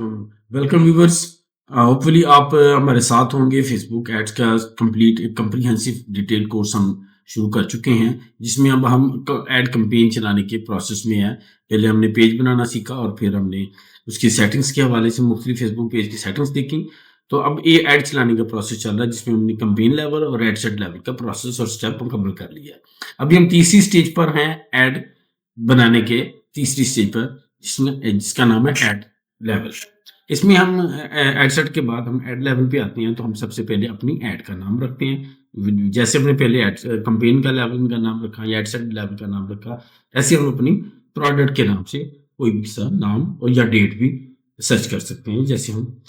Welcome viewers. Hopefully आप हमारे साथ होंगे। फेसबुक एड्स का कंप्लीट एक कम्प्रीहेंसिव डिटेल कोर्स हम शुरू कर चुके हैं, जिसमें अब हम एड कैंपेन चलाने के प्रोसेस में है। पहले हमने पेज बनाना सीखा और फिर हमने उसकी सेटिंग्स के हवाले से मुख्तलिफ फेसबुक पेज की सेटिंग्स देखी। तो अब ये एड चलाने का प्रोसेस चल रहा है, जिसमें हमने कैंपेन लेवल और एड सेट लेवल का प्रोसेस और स्टेप मुकम्मल कर लिया है। अभी हम तीसरी स्टेज पर हैं, एड बनाने के तीसरी स्टेज पर, जिसका नाम है एड लेवल। इसमें हम एड सेट के बाद हम एड लेवल पे आते हैं। तो हम सबसे पहले अपनी एड का नाम रखते हैं। जैसे हमने पहले एड कैंपेन का लेवल का नाम रखा या एड सेट लेवल का नाम रखा, ऐसे हम अपनी प्रोडक्ट के नाम से कोई भी सा नाम और या डेट भी सर्च कर सकते हैं। जैसे हम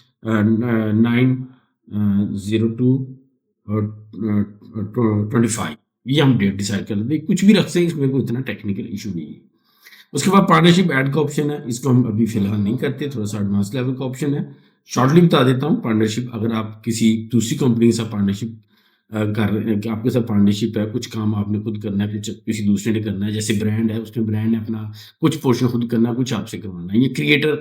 9/02 और 25 ये हम डेट डिसाइड कर लेते हैं। कुछ भी रख सकते हैं, इसमें कोई इतना टेक्निकल इशू नहीं है। उसके बाद पार्टनरशिप ऐड का ऑप्शन है, इसको हम अभी फिलहाल नहीं करते, थोड़ा सा एडवांस लेवल का ऑप्शन है। शॉर्टली बता देता हूँ। पार्टनरशिप, अगर आप किसी दूसरी कंपनी के साथ पार्टनरशिप कर रहे हैं, कि आपके साथ पार्टनरशिप है, कुछ काम आपने खुद करना है, कुछ किसी दूसरे ने करना है। जैसे ब्रांड है, उसमें ब्रांड ने अपना कुछ पोर्शन खुद करना है, कुछ आपसे करवाना है। ये क्रिएटर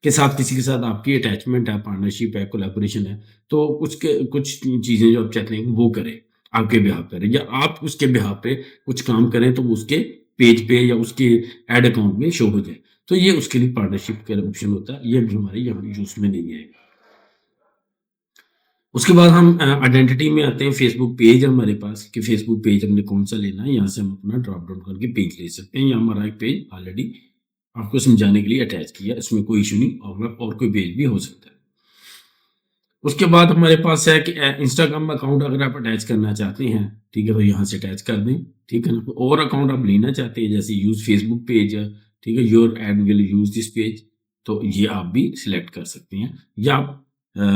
के साथ किसी के साथ आपकी अटैचमेंट है, पार्टनरशिप है, कोलैबोरेशन है, तो कुछ चीज़ें जो आप चाहते हैं वो करें, आपके बिहाफ पे या आप उसके बिहाफ पे कुछ काम करें, तो वो उसके पेज पे या उसके एड अकाउंट में शो हो जाए। तो ये उसके लिए पार्टनरशिप का ऑप्शन होता है। ये भी हमारे यहाँ यूज में नहीं है। उसके बाद हम आइडेंटिटी में आते हैं। फेसबुक पेज है हमारे पास, कि फेसबुक पेज हमने कौन सा लेना है। यहाँ से हम अपना ड्रॉप डाउन करके पेज ले सकते हैं। यहाँ हमारा एक पेज ऑलरेडी आपको समझाने के लिए अटैच किया, इसमें कोई इशू नहीं, और कोई पेज भी हो सकता है। उसके बाद हमारे पास है कि इंस्टाग्राम अकाउंट अगर आप अटैच करना चाहते हैं, ठीक है, तो यहाँ से अटैच कर दें। ठीक है ना। और अकाउंट आप लेना चाहते हैं, जैसे यूज फेसबुक पेज है, ठीक है, your add will use this page, तो ये आप भी सिलेक्ट कर सकते हैं। या आप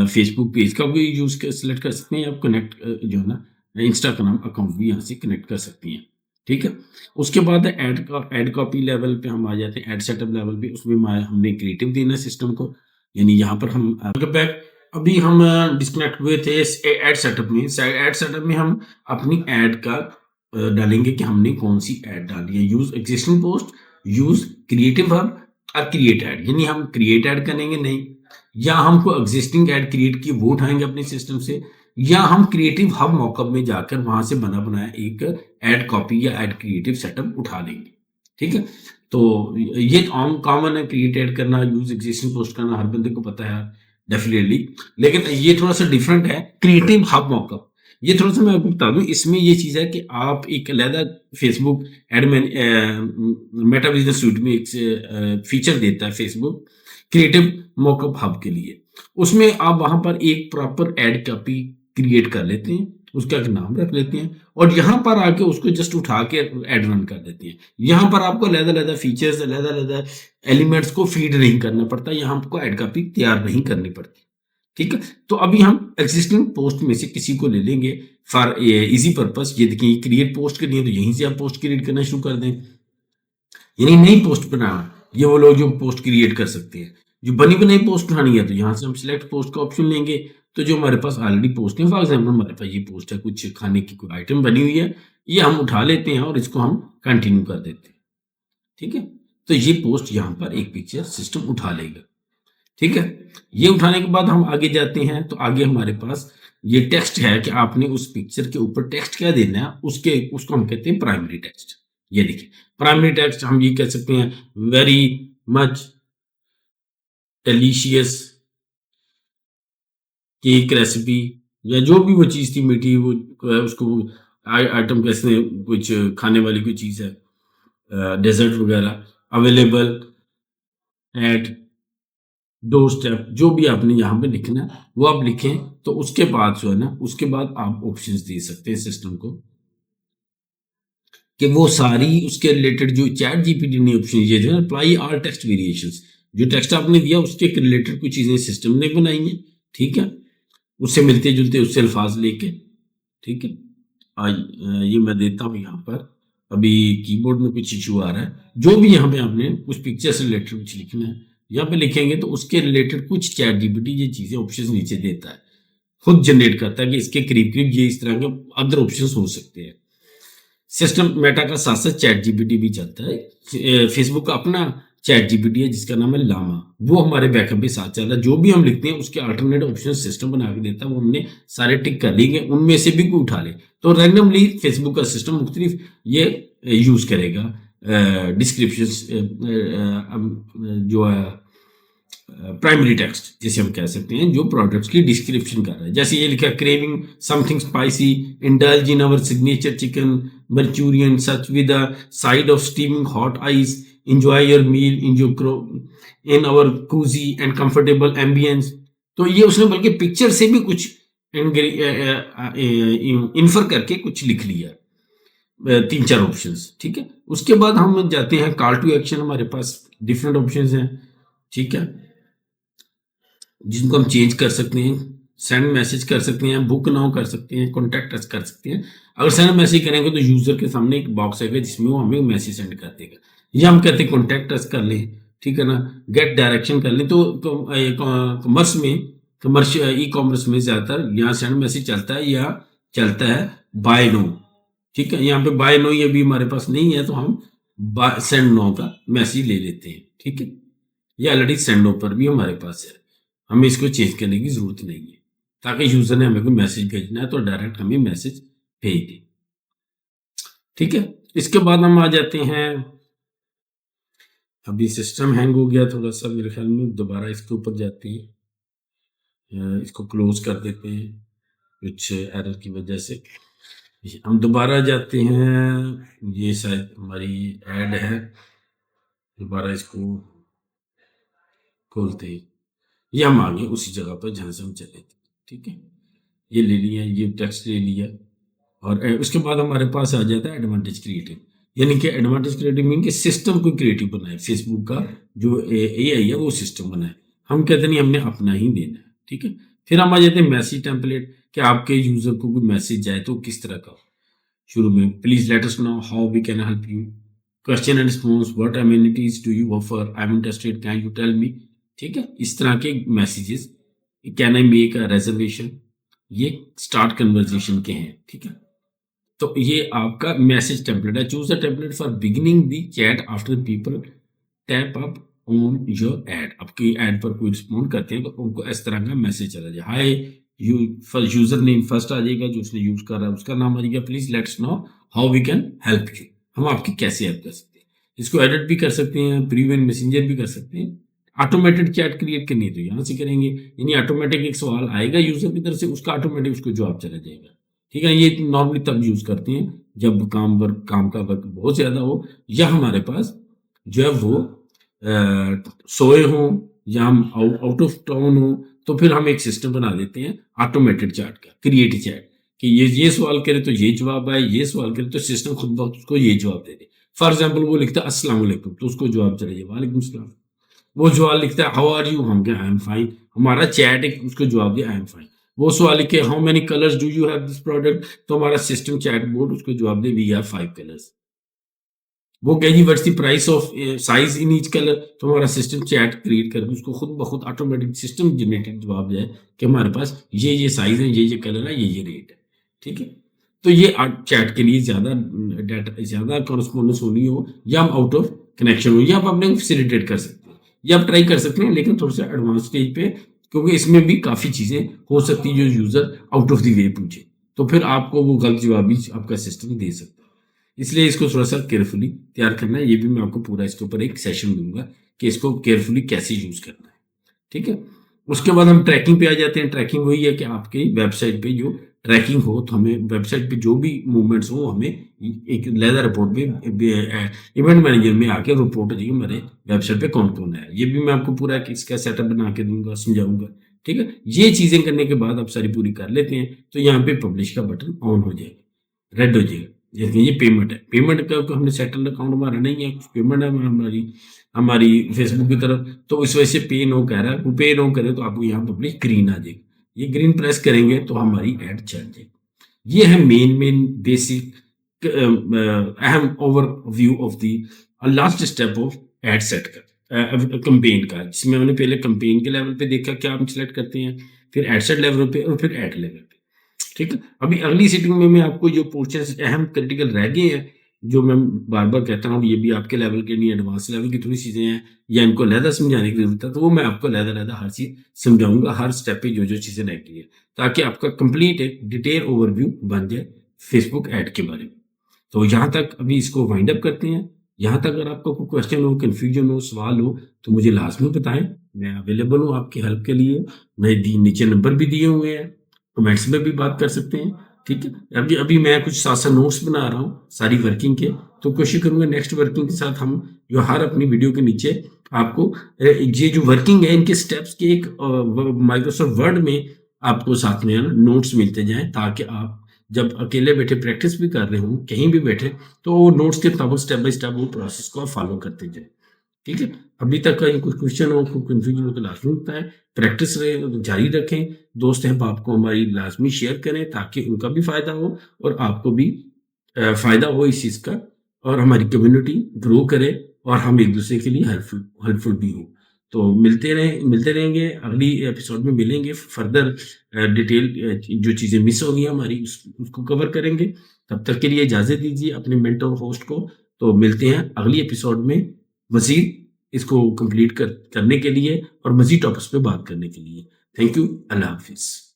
फेसबुक पेज का भी यूज सिलेक्ट कर सकते हैं। आप कनेक्ट जो है ना, इंस्टाग्राम अकाउंट भी यहाँ से कनेक्ट कर सकती हैं। ठीक है। उसके बाद एड कॉपी लेवल पे हम आ जाते हैं। एड सेटअप लेवल पे, उसमें हमने क्रिएटिव देना है सिस्टम को, यानी यहाँ पर हम बैक अभी हम डिस्कनेक्ट हुए थे एड सेटअप में। एड सेटअप में हम अपनी एड का डालेंगे कि हमने कौन सी एड डाली है। Use existing post, use creative hub और क्रिएट एड, यानी हम क्रिएट एड करेंगे नहीं, या हमको एग्जिस्टिंग एड क्रिएट की वो उठाएंगे अपने सिस्टम से, या हम क्रिएटिव हब मॉकअप में जाकर वहां से बना बनाया एक एड कॉपी या एड क्रिएटिव सेटअप उठा लेंगे। ठीक है। तो ये आम कॉमन है, क्रिएट एड करना, यूज एग्जिस्टिंग पोस्ट करना, हर बंदे को पता है डेफिनेटली। लेकिन ये थोड़ा सा डिफरेंट है, क्रिएटिव हब मॉकअप। ये थोड़ा सा मैं आपको बता दूं, इसमें ये चीज है कि आप एक अलहदा Facebook admin Meta business suit में एक फीचर देता है फेसबुक क्रिएटिव मॉकअप हब के लिए। उसमें आप वहां पर एक प्रॉपर एड कॉपी क्रिएट कर लेते हैं, उसका एक नाम रख लेते हैं, और यहाँ पर आके उसको जस्ट उठा के एड रन कर देते हैं। यहाँ पर आपको अलग-अलग फीचर्स, अलग-अलग एलिमेंट्स को फीड नहीं करना पड़ता, यहाँ आपको एड कॉपी तैयार नहीं करनी पड़ती। ठीक है। तो अभी हम एग्जिस्टिंग पोस्ट में से किसी को ले लेंगे फॉर इजी पर्पस। ये देखिए, क्रिएट पोस्ट करनी है तो यहीं से आप पोस्ट क्रिएट करना शुरू कर दें, यानी नई पोस्ट बनाना। ये वो लोग जो पोस्ट क्रिएट कर सकते हैं। जो बनी बनाई पोस्ट उठानी है, तो यहाँ से हम सिलेक्ट पोस्ट का ऑप्शन लेंगे। तो जो हमारे पास ऑलरेडी पोस्ट है, फॉर एग्जाम्पल हमारे पास ये पोस्ट है, कुछ खाने की कोई आइटम बनी हुई है, ये हम उठा लेते हैं और इसको हम कंटिन्यू कर देते हैं। ठीक है। तो ये पोस्ट यहाँ पर एक पिक्चर सिस्टम उठा लेगा। ठीक है। ये उठाने के बाद हम आगे जाते हैं, तो आगे हमारे पास ये टेक्स्ट है कि आपने उस पिक्चर के ऊपर टेक्स्ट क्या देना है, उसको हम कहते हैं प्राइमरी टेक्स्ट। ये देखिए, प्राइमरी टेक्स्ट हम ये कह सकते हैं, very much delicious cake recipe, या जो भी वो चीज़ थी मीठी, वो उसको आइटम कैसे, कुछ खाने वाली कोई चीज़ है, डेजर्ट वगैरह अवेलेबल एट डोर स्टेप, जो भी आपने यहाँ पे लिखना है वो आप लिखें। तो उसके बाद जो है ना, उसके बाद आप ऑप्शंस दे सकते हैं सिस्टम को, कि वो सारी उसके रिलेटेड जो चैट जीपीटी ने ऑप्शन दिए थे ना, अप्लाई ऑल टेक्स्ट वेरिएशंस, जो टेक्स्ट आपने दिया उसके रिलेटेड कुछ चीज़ें सिस्टम ने बनाई हैं। ठीक है। उससे मिलते जुलते उससे अल्फाज लेके। ठीक है। ये मैं देता हूँ यहाँ पर। अभी कीबोर्ड में कुछ इशू आ रहा है। जो भी यहाँ पे आपने उस पिक्चर से रिलेटेड कुछ लिखना है, यहाँ पे लिखेंगे तो उसके रिलेटेड कुछ चैट जीपीटी ये चीज़ें ऑप्शन नीचे देता है, खुद जनरेट करता है कि इसके करीब करीब ये इस तरह के अदर ऑप्शंस हो सकते हैं। सिस्टम मेटा का साथ साथ चैट जीपीटी भी चलता है। फेसबुक का अपना चैट जीपीटी है जिसका नाम है लामा, वो हमारे बैकअप के साथ चल रहा है। जो भी हम लिखते हैं उसके अल्टरनेट ऑप्शन सिस्टम बना के देता है, वो हमने सारे टिक कर लिए, उनमें से भी कोई उठा ले तो रैंडमली फेसबुक का सिस्टम मुख्तलिफ ये यूज करेगा डिस्क्रिप्शन जो है प्राइमरी टेक्स्ट जिसे हम कह सकते हैं, जो प्रोडक्ट्स की डिस्क्रिप्शन कर रहा है। जैसे ये लिखा craving something spicy, indulge in our signature chicken Manchurian such with a side of steaming hot rice, enjoy your meal in our cozy and comfortable ambience। तो ये उसने बल्कि पिक्चर से भी कुछ इन्फर करके कुछ लिख लिया, 3-4 ऑप्शंस, ठीक है। उसके बाद हम जाते हैं कॉल टू एक्शन, हमारे पास डिफरेंट ऑप्शंस हैं, ठीक है, जिनको हम चेंज कर सकते हैं, सेंड मैसेज कर सकते हैं, बुक नाउ कर सकते हैं, कॉन्टैक्ट अस कर सकते हैं। अगर सेंड मैसेज करेंगे तो यूजर के सामने एक बॉक्स आएगा जिसमें वो हमें मैसेज सेंड कर देगा, या हम कहते हैं कॉन्टैक्ट अस कर लें, ठीक है ना, गेट डायरेक्शन कर लें। तो कॉमर्स में ई कॉमर्स में ज्यादातर यहाँ सेंड मैसेज चलता है या चलता है बाय नो, ठीक है। यहाँ पे बाय नो ये भी हमारे पास नहीं है तो हम सेंड नो का मैसेज ले लेते हैं, ठीक है। ये ऑलरेडी सेंड नो पर भी हमारे पास है, हमें इसको चेंज करने की जरूरत नहीं है, ताकि यूजर ने हमें कोई मैसेज भेजना है तो डायरेक्ट हमें मैसेज भेज दे, ठीक है। इसके बाद हम आ जाते हैं, अभी सिस्टम हैंग हो गया थोड़ा सा मेरे ख्याल में, दोबारा इसके ऊपर जाते हैं, इसको क्लोज कर देते हैं कुछ एरर की वजह से। हम दोबारा जाते हैं, ये शायद हमारी ऐड है, दोबारा इसको खोलते हैं, ये हम आ गए उसी जगह पर जहां से हम चले थे, ठीक है। ये ले लिया, ये टेक्स्ट ले लिया, और उसके बाद हमारे पास आ जाता है एडवांटेज क्रिएटिव, यानी कि एडवांटेज क्रिएटिव मीन कि सिस्टम को क्रिएटिव बनाए, फेसबुक का जो एआई है वो सिस्टम बनाए, हम कहते नहीं, हमने अपना ही देना है, ठीक है। फिर हम आ जाते हैं मैसेज टेम्पलेट, कि आपके यूजर को कोई मैसेज जाए तो किस तरह का। शुरू में please let us know how we can help you, question and response, what amenities do you offer, I am interested, can you tell me, ठीक है। इस तरह के messages, can I make a reservation, ये स्टार्ट कन्वर्जेशन के हैं, ठीक है। तो ये आपका मैसेज टेम्पलेट है। Choose the template for beginning the chat after people tap up on your ad, आपकी एड पर कोई रिस्पॉन्ड करते हैं तो उनको इस तरह का मैसेज चला जाए, hi you, for user name first आ जाएगा, जो उसने यूज कर रहा है उसका नाम आ जाएगा, please let's know how we can help you, हम आपकी कैसे हेल्प कर सकते हैं। इसको एडिट भी कर सकते हैं, प्रीव्यू मैसेंजर भी कर सकते हैं। ऑटोमेटेड चैट क्रिएट करनी है तो यहाँ से करेंगे, यानी ऑटोमेटिक एक सवाल आएगा यूजर की तरफ से, उसका ऑटोमेटिक उसको जवाब चला जाएगा, ठीक है। ये नॉर्मली तब यूज करते हैं जब काम का वर्क बहुत ज्यादा हो, या हमारे पास जो है वो सोए हों, या हम आउट ऑफ टाउन हो, तो फिर हम एक सिस्टम बना देते हैं ऑटोमेटेड चैट का, क्रिएट चैट, कि ये सवाल करे तो ये जवाब आए, ये सवाल करे तो सिस्टम खुद ब खुद उसको ये जवाब दे दे। फॉर एग्जाम्पल वो लिखता है अस्सलाम वालेकुम, तो उसको जवाब चले जाए वालेकुम सलाम। वो सवाल लिखता है हाउ आर यू, हम क्या आई एम फाइन, हमारा चैट एक उसको जवाब दिया आई एम फाइन। वो सवाल लिखे how many colours do you have this product, तो हमारा सिस्टम चैट बोर्ड उसको जवाब दे वी हैव 5 कलर्स। वो कहेगी what's the price of size in each colour, तो हमारा सिस्टम चैट क्रिएट करके उसको खुद ब खुद ऑटोमेटिक सिस्टम जनरेटेड जवाब जाए कि हमारे पास ये साइज है, ये कलर है, ये रेट है, ठीक है। तो ये चैट के लिए ज्यादा डाटा, ज्यादा कॉरेस्पॉन्डेंस होनी हो, या हम आउट ऑफ कनेक्शन हो, या आप अपने फैसिलिटेट कर सकते हैं, या आप ट्राई कर सकते हैं, लेकिन थोड़ा सा एडवांस स्टेज पे, क्योंकि इसमें भी काफी चीजें हो सकती है जो user out of the way पूछे, तो फिर आपको वो गलत जवाब भी आपका सिस्टम दे सकता है। इसलिए इसको थोड़ा सा केयरफुली तैयार करना है, ये भी मैं आपको पूरा इसके ऊपर एक सेशन दूंगा कि इसको केयरफुली कैसे यूज करना है, ठीक है। उसके बाद हम ट्रैकिंग पे आ जाते हैं। ट्रैकिंग वही है कि आपकी वेबसाइट पे जो ट्रैकिंग हो, तो हमें वेबसाइट पे जो भी मूवमेंट्स हो हमें एक लेदर रिपोर्ट में इवेंट मैनेजर में आके रिपोर्ट हो जाएगी हमारे वेबसाइट पे कौन कौन है। ये भी मैं आपको पूरा इसका सेटअप बना के दूंगा, समझाऊंगा, ठीक है। ये चीजें करने के बाद आप सारी पूरी कर लेते हैं तो यहाँ पे पब्लिश का बटन ऑन हो जाएगा, रेड हो जाएगा। जैसे ये पेमेंट है, पेमेंट का तो हमने सेटल अकाउंट हमारा नहीं है, कुछ पेमेंट है हमारी हमारी फेसबुक की तरफ, तो इस वजह से पे नो कह रहा है। वो पे नो करे तो आपको यहाँ पब्लिश ग्रीन आ जाएगी, ये ग्रीन प्रेस करेंगे तो हमारी ऐड चल जाएगी। ये है मेन बेसिक अहम overview of the last step of ad set का, कंपेन का, जिसमें हमने पहले कंपेन के लेवल पे देखा क्या हम सिलेक्ट करते हैं, फिर एड सेट लेवल पे, और फिर एड लेवल पे, ठीक है। अभी अगली सीटिंग में मैं आपको जो पोर्शन अहम क्रिटिकल रह गए हैं जो मैं बार-बार कहता हूँ, ये भी आपके लेवल के नहीं, एडवांस लेवल की थोड़ी चीज़ें हैं या इनको अलहदा समझाने की ज़रूरत है, तो वो मैं आपको अलहदा-अलहदा हर चीज़ समझाऊँगा, हर स्टेप पे जो-जो चीज़ें रह गई हैं, ताकि आपका कंप्लीट एक डिटेल ओवरव्यू बन जाए फेसबुक ऐड के बारे में। तो यहाँ तक अभी इसको वाइंड अप करते हैं। यहाँ तक अगर आपको कोई क्वेश्चन हो, कन्फ्यूजन हो, सवाल हो, तो मुझे लाज़मी बताएँ। मैं अवेलेबल हूँ आपकी हेल्प के लिए। मैं दी नीचे नंबर भी दिए हुए हैं, कमेंट्स में भी बात कर सकते हैं, ठीक है? अभी अभी मैं कुछ साथ-साथ नोट्स बना रहा हूँ, सारी वर्किंग के, तो कोशिश करूँगा नेक्स्ट वर्किंग के साथ हम जो हर अपनी वीडियो के नीचे आपको ये जो वर्किंग है, इनके स्टेप्स के एक माइक्रोसॉफ्ट वर्ड में आपको साथ में है ना नोट्स मिलते जाएँ, ताकि आप जब अकेले बैठे प्रैक्टिस भी कर रहे हों, कहीं भी बैठे, तो वो नोट्स के मुताबिक स्टेप बाय स्टेप वो प्रोसेस को आप फॉलो करते जाएँ, ठीक है? अभी तक कहीं कुछ क्वेश्चन हो, कोई कन्फ्यूजन हो तो लाज़मी बताएँ, प्रैक्टिस जारी रखें, दोस्त अहबाब को हमारी लाज़मी शेयर करें ताकि उनका भी फ़ायदा हो और आपको भी फ़ायदा हो इस चीज़ का और हमारी कम्युनिटी ग्रो करे और हम एक-दूसरे के लिए हेल्पफुल भी हों। तो मिलते रहेंगे, अगली एपिसोड में मिलेंगे, फर्दर डिटेल जो चीज़ें मिस हो गई हैं हमारी उसको कवर करेंगे। तब तक के लिए इजाज़त दीजिए अपने मेंटर होस्ट को। तो मिलते हैं अगली एपिसोड में मज़ीद इसको कंप्लीट करने के लिए और मज़ीद टॉपिक्स पे बात करने के लिए। थैंक यू, अल्लाह हाफ़िज़।